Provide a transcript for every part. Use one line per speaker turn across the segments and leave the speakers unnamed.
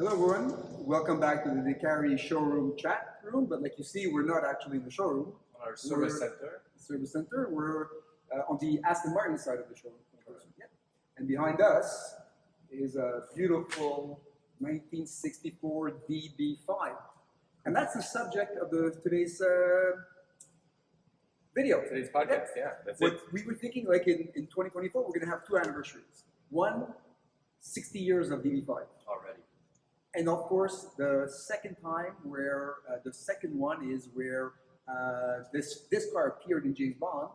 Hello everyone, welcome back to the Decarie Showroom Chat room, but like you see, we're not actually in the showroom.
On our service center.
Service center, we're on the Aston Martin side of the showroom. Yeah. And behind us is a beautiful 1964 DB5. And that's the subject of today's video.
Today's podcast, yeah, that's
what
it.
We were thinking like in 2024, we're going to have two anniversaries. One, 60 years of DB5.
Already.
And of course, the second time where, the second one is where this car appeared in James Bond,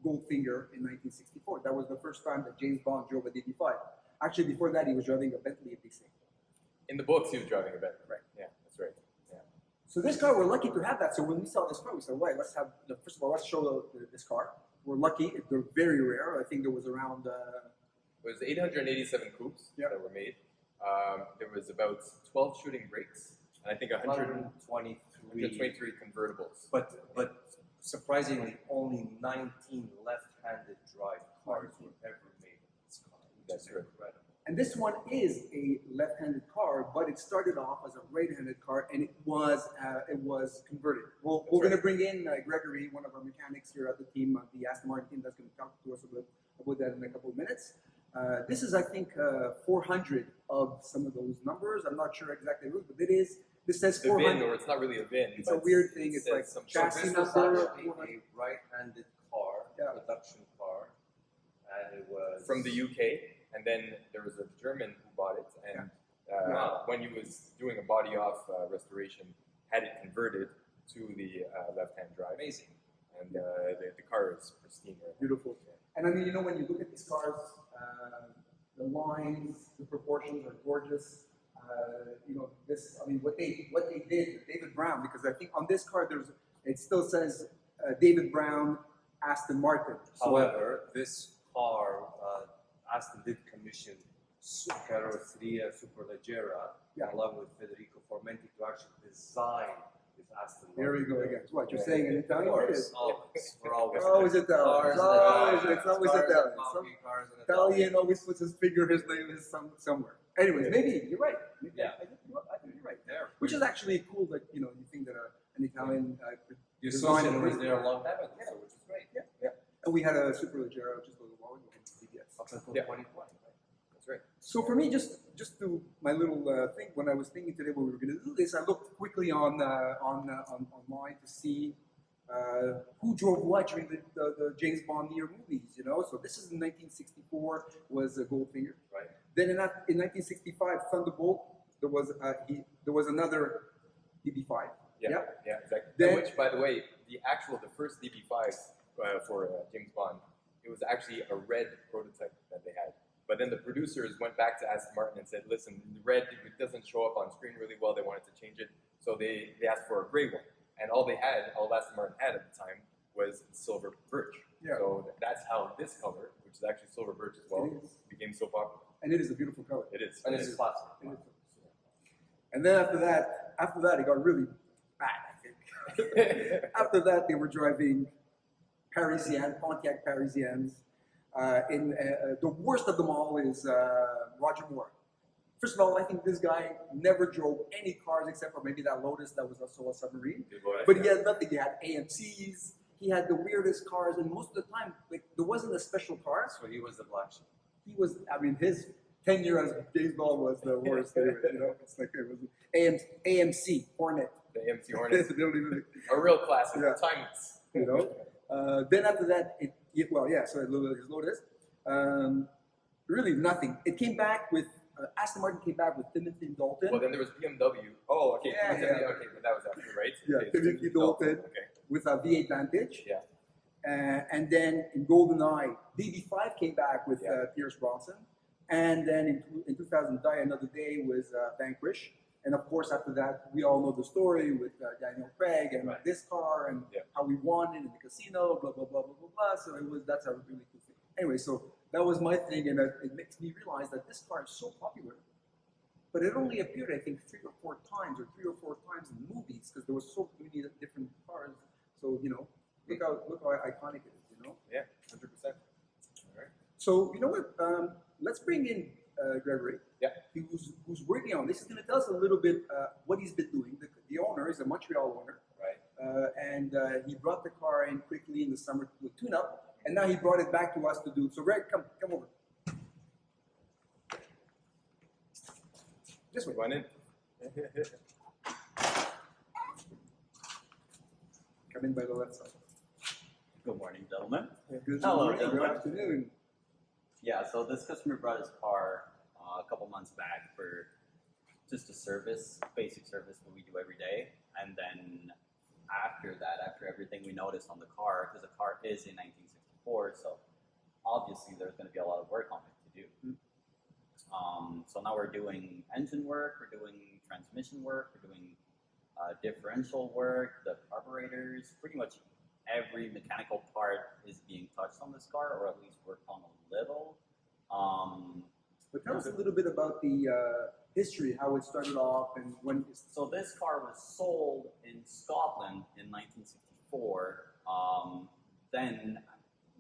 Goldfinger in 1964. That was the first time that James Bond drove a DB5. Actually, before that, he was driving a Bentley DC.
In the books, he was driving a Bentley.
Right.
Yeah, that's right. Yeah.
So this car, we're lucky to have that. So when we saw this car, we said, right, let's have, first of all, let's show this car. We're lucky. They're very rare. I think there was around...
It was 887 coupes that were made. There was about 12 shooting brakes, and I think 123 convertibles.
But surprisingly, only 19 left-handed drive cars were ever made in this car.
That's
incredible.
And this one is a left-handed car, but it started off as a right-handed car, and it was converted. We're going to bring in Gregory, one of our mechanics here at the team, the Aston Martin team, that's going to talk to us about that in a couple of minutes. This is, I think, 400 of some of those numbers. I'm not sure exactly, but it is. This says 400.
VIN, or it's not really a VIN.
It's a weird thing. It's like
So
chassis
this was
number.
actually a right-handed car, production car, and it was
from the UK, and then there was a German who bought it, and when he was doing a body-off restoration, had it converted to the left-hand drive.
Amazing.
And the car is pristine. Right?
Beautiful. And I mean, you know, when you look at these cars, the lines, the proportions are gorgeous. You know, this, I mean, what they did, David Brown, because I think on this car, it still says David Brown, Aston Martin. So,
however, this car, Aston did commission Carrozzeria Superleggera, along with Federico Formenti, to actually design this Aston Martin.
There we go again. What you're saying in Italian? It is.
We're always
Always Italian. It's always Italian. Italian always puts his finger, his name is somewhere. Anyways, maybe you're right. Maybe I think you're right there. Which is actually cool that, you know, you think that an Italian
the associate was there a long time ago, so which is great.
Yeah. And we had a Superleggera just a little while ago.
Up until 2020.
That's right.
So for me, just to my little thing, when I was thinking today when we were going to do this, I looked quickly online to see who drove what during the James Bond year movies, you know. So this is in 1964 was Goldfinger.
Right.
Then in 1965, Thunderbolt, there was another DB5.
Yeah, exactly.
Then,
which, by the way, the first DB5 for James Bond, it was actually a red prototype that they had. But then the producers went back to Aston Martin and said, listen, the red, it doesn't show up on screen really well. They wanted to change it. So they asked for a gray one. And all Aston Martin had at the time was silver birch.
Yeah.
So that's how this color, which is actually silver birch as well, became so popular.
And it is a beautiful color.
It is.
And it's classic.
And then after that, it got really bad, I think. After that, they were driving Pontiac Parisiennes. The worst of them all is Roger Moore. First of all, I think this guy never drove any cars except for maybe that Lotus that was also a submarine. But he had nothing. He had AMCs. He had the weirdest cars, and most of the time, like, there wasn't a special car.
So he was the black sheep.
He was. I mean, his tenure as James Bond was the worst. You know, it's like it was AMC Hornet.
The AMC Hornet.
They don't even,
a real classic. Timeless.
You know. Then after that, his Lotus. Really nothing. It came back with Aston Martin came back with Timothy Dalton.
Well, then there was BMW. Oh, okay. Okay, but that was after, right?
Yeah,
Okay,
Timothy Dalton with a V8 Vantage.
Yeah.
And then in GoldenEye, DB5 came back with Pierce Brosnan. And then in 2000, Die Another Day was Vanquish. And of course, after that, we all know the story with Daniel Craig and this car and how we won it in the casino, blah, blah, blah, blah, blah, blah. So that's a really cool thing. Anyway, so that was my thing, and it makes me realize that this car is so popular. But it only appeared, I think, 3 or 4 times in movies, because there were so many different cars. So, you know, look how iconic it is, you know?
Yeah, 100%. All right.
So, you know what? Let's bring in Gregory.
Yeah.
Who's working on this. He's going to tell us a little bit what he's been doing. The owner is a Montreal owner.
Right.
And he brought the car in quickly in the summer to do a tune-up, and now he brought it back to us to do. So Greg, come over. This way.
Run in.
Come in by the left side.
Good morning, gentlemen.
Good
Hello,
morning. Good
gentlemen.
afternoon.
Yeah, so this customer brought his car a couple months back for just a service, basic service that we do every day. And then after that, after everything we noticed on the car, because the car is in 1964, so obviously there's going to be a lot of work on it to do. So now we're doing engine work, we're doing transmission work, we're doing differential work, the carburetors, pretty much every mechanical part is being touched on this car, or at least worked on a little.
But tell us a little bit about the history, how it started off, and when.
So this car was sold in Scotland in 1964. Then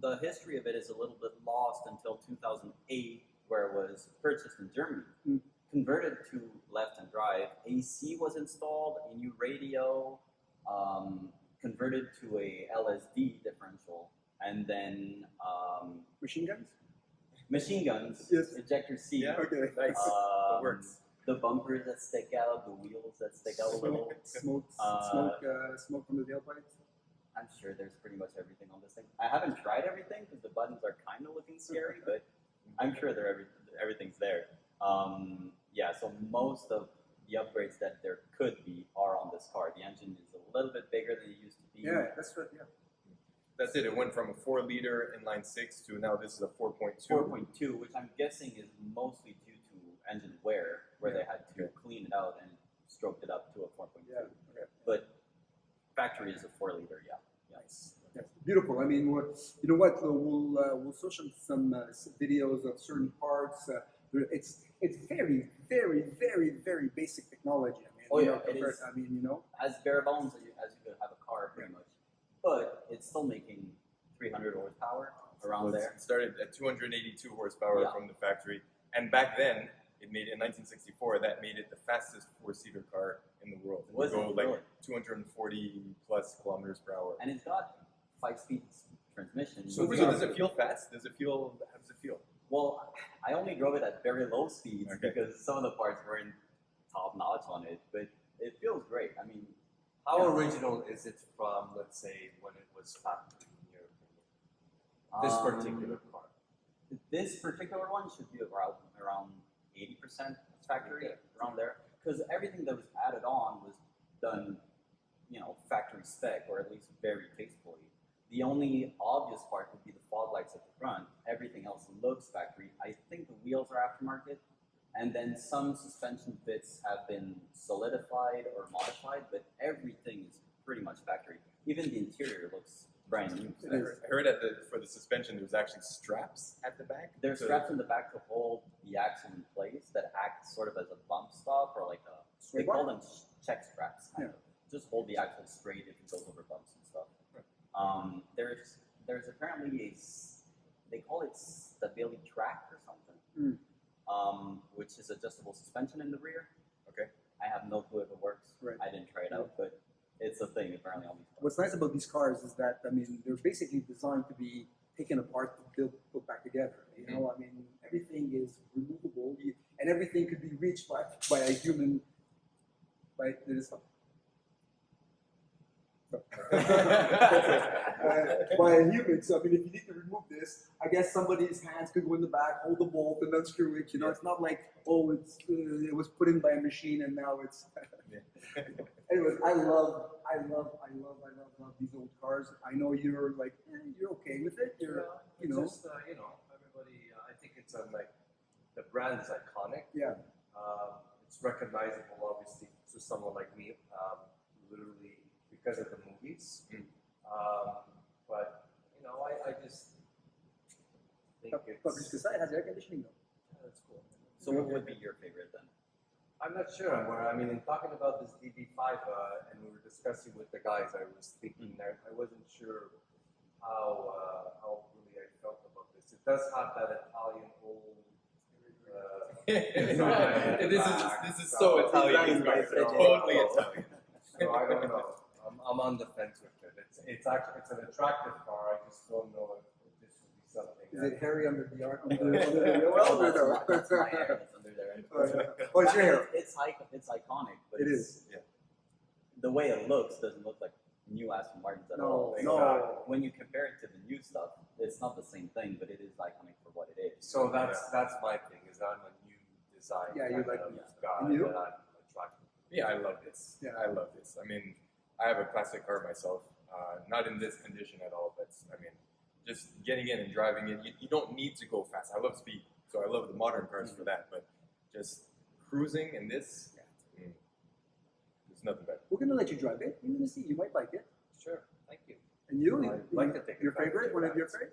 the history of it is a little bit lost until 2008, where it was purchased in Germany. Converted to left and drive, AC was installed, a new radio, converted to a LSD differential, and then
Machine guns?
machine guns,
Yes.
ejector seat,
Yeah.
Okay.
Nice. It works.
the bumpers that stick out, the wheels that stick out a little.
Smoke from the tailpipes.
I'm sure there's pretty much everything on this thing. I haven't tried everything because the buttons are kind of looking scary, but I'm sure everything's there. Yeah, so most of the upgrades that there could be are on this car. The engine is a little bit bigger than it used to be.
Yeah, that's right. Yeah.
That's it. It went from a 4-liter inline 6 to now this is a 4.2.
4.2, which I'm guessing is mostly due to engine wear, where they had to clean it out and stroked it up to a 4.2.
Yeah. Okay.
But factory is a 4-liter, yeah.
Nice. Yes. Beautiful. I mean, you know what? We'll social some videos of certain parts. It's very, very, very, very basic technology. I mean,
Oh, yeah, it
compared-
is.
I mean, you know.
As bare bones as you could have a car, pretty much. But it's still making 300 horsepower around there.
It started at 282 horsepower
Yeah.
from the factory, and back then it made in 1964 that made it the fastest 4-seater car in the world. It
Was
would
it
go like
really?
240 plus kilometers per hour.
And it's got 5-speed transmission.
So does it feel fast? How does it feel?
Well, I only drove it at very low speeds
Okay.
because some of the parts weren't top notch on it, but it feels great. I mean,
How
Yeah.
original is it from, let's say, when it was factory in your opinion? This particular car.
This particular one should be around 80% factory,
Okay.
around there, because everything that was added on was done, factory spec, or at least very tastefully. The only obvious part would be the fog lights at the front. Everything else looks factory. I think the wheels are aftermarket, and then some suspension bits have been solidified or modified, but everything is pretty much factory. Even the interior looks brand new.
It
I
is.
heard for the suspension there's actually straps at the back.
There's
So-
straps in the back to hold the axle in place that act sort of as a bump stop, or like they
What?
call them check straps. Kind
Yeah.
of. Just hold the axle straight if it goes over bumps and stuff. There's apparently they call it stability track or something, which is adjustable suspension in the rear.
Okay.
I have no clue if it works.
Right.
I didn't try it out, but it's a thing apparently on these cars.
What's nice about these cars is that, I mean, they're basically designed to be taken apart to put back together. You know, I mean, everything is removable, and everything could be reached by a human. By this. By a human. So I mean, if you need to remove this, I guess somebody's hands could go in the back, hold the bolt, and unscrew it. You know, it's not like it was put in by a machine and now it's. Anyways, I love these old cars. I know you're like, you're okay with it. You're, you know.
Just, everybody, I think it's like, the brand is iconic.
Yeah.
It's recognizable, obviously, to someone like me, literally because of the movies. But, I just think
But
it's,
side has air conditioning though.
that's cool.
So what would be your favorite then?
I'm not sure. I mean, in talking about this DB5, and we were discussing with the guys, I was thinking that I wasn't sure how really I felt about this. It does have that Italian old
This is so Italian. Totally Italian.
So I don't know. I'm on the fence with it. It's actually an attractive car. I just don't know if this would be something.
Is it hairy under the arm? Under the well,
Well,
or
that's my hair that's under there.
Oh, it's your hair.
It's iconic, but
It
it's,
is.
the way it looks doesn't look like new Aston Martins at
No,
all.
no.
So when you compare it to the new stuff, it's not the same thing, but it is iconic for what it is.
So that's my thing. Is I'm a new design.
Yeah, you like
kind
new
of guy
And you?
that I'm attracted.
Yeah, I love this.
Yeah.
I love this. I mean, I have a classic car myself. Not in this condition at all, but I mean, just getting in and driving it, you don't need to go fast. I love speed, so I love the modern cars for that. But just cruising in this, there's nothing better.
We're gonna let you drive it. You're gonna see. You might like it.
Sure. Thank you.
And you?
I'd like to take
your
advantage
favorite?
of
One of
that.
your favorite?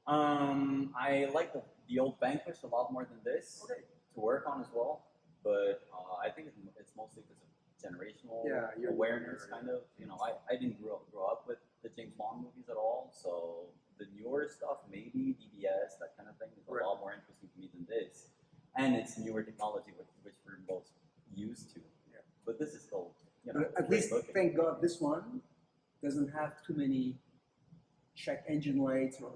I like the old Vanquish a lot more than this
Okay.
to work on as well, but I think it's mostly because of generational
Yeah, you're
awareness,
younger,
kind of. You know, I didn't grow up with the James Bond movies at all, so the newer stuff, maybe DBS, that kind of thing, is a
Right.
lot more interesting to me than this. And it's newer technology, which we're most used to.
Yeah.
But this is still,
But at
great
least,
looking.
thank God, this one doesn't have too many check engine lights or,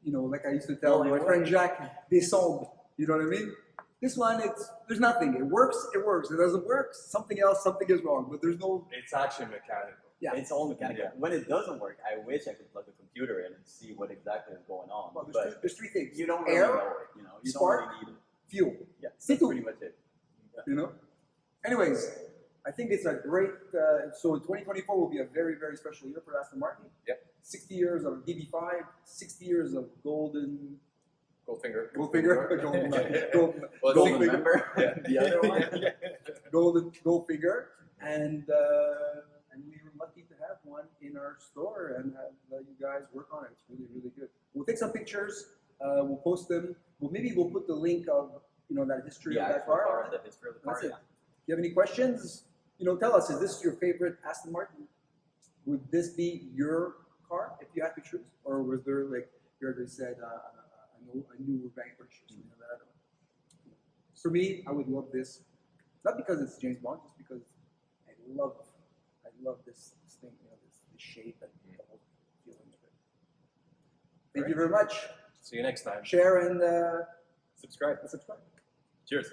like I used to tell
Well,
my
it
friend Jack, they sold. You know what I mean? This one, there's nothing. It works. It doesn't work. Something is wrong. But there's no.
It's actually mechanical.
Yeah.
It's all mechanical.
Yeah.
When it doesn't work, I wish I could plug a computer in and see what exactly is going on.
Well,
but
there's three things.
you don't really
Air,
know it. You
spark,
don't really need it.
fuel.
Yeah,
C'est
that's
tout.
pretty much it.
Anyways, I think it's a great. So 2024 will be a very, very special year for Aston Martin.
Yep.
60 years of DB5, 60 years of Goldfinger.
Goldfinger.
Goldfinger.
Well,
Goldfinger.
Remember the other one?
Goldfinger, and we were lucky to have one in our store and have you guys work on it. It's really, really good. We'll take some pictures. We'll post them. Maybe we'll put the link of that history
The
of that
actual
car.
car, the history of the car.
That's it.
Yeah.
Do you have any questions? Tell us. Is this your favorite Aston Martin? Would this be your car if you had to choose, or was there like you already said a new Vanquish or something like that? For me, I would love this, not because it's James Bond, just because I love this thing, this shape and the whole feeling of it. Thank you very much.
See you next time.
Share and
Subscribe.
subscribe.
Cheers.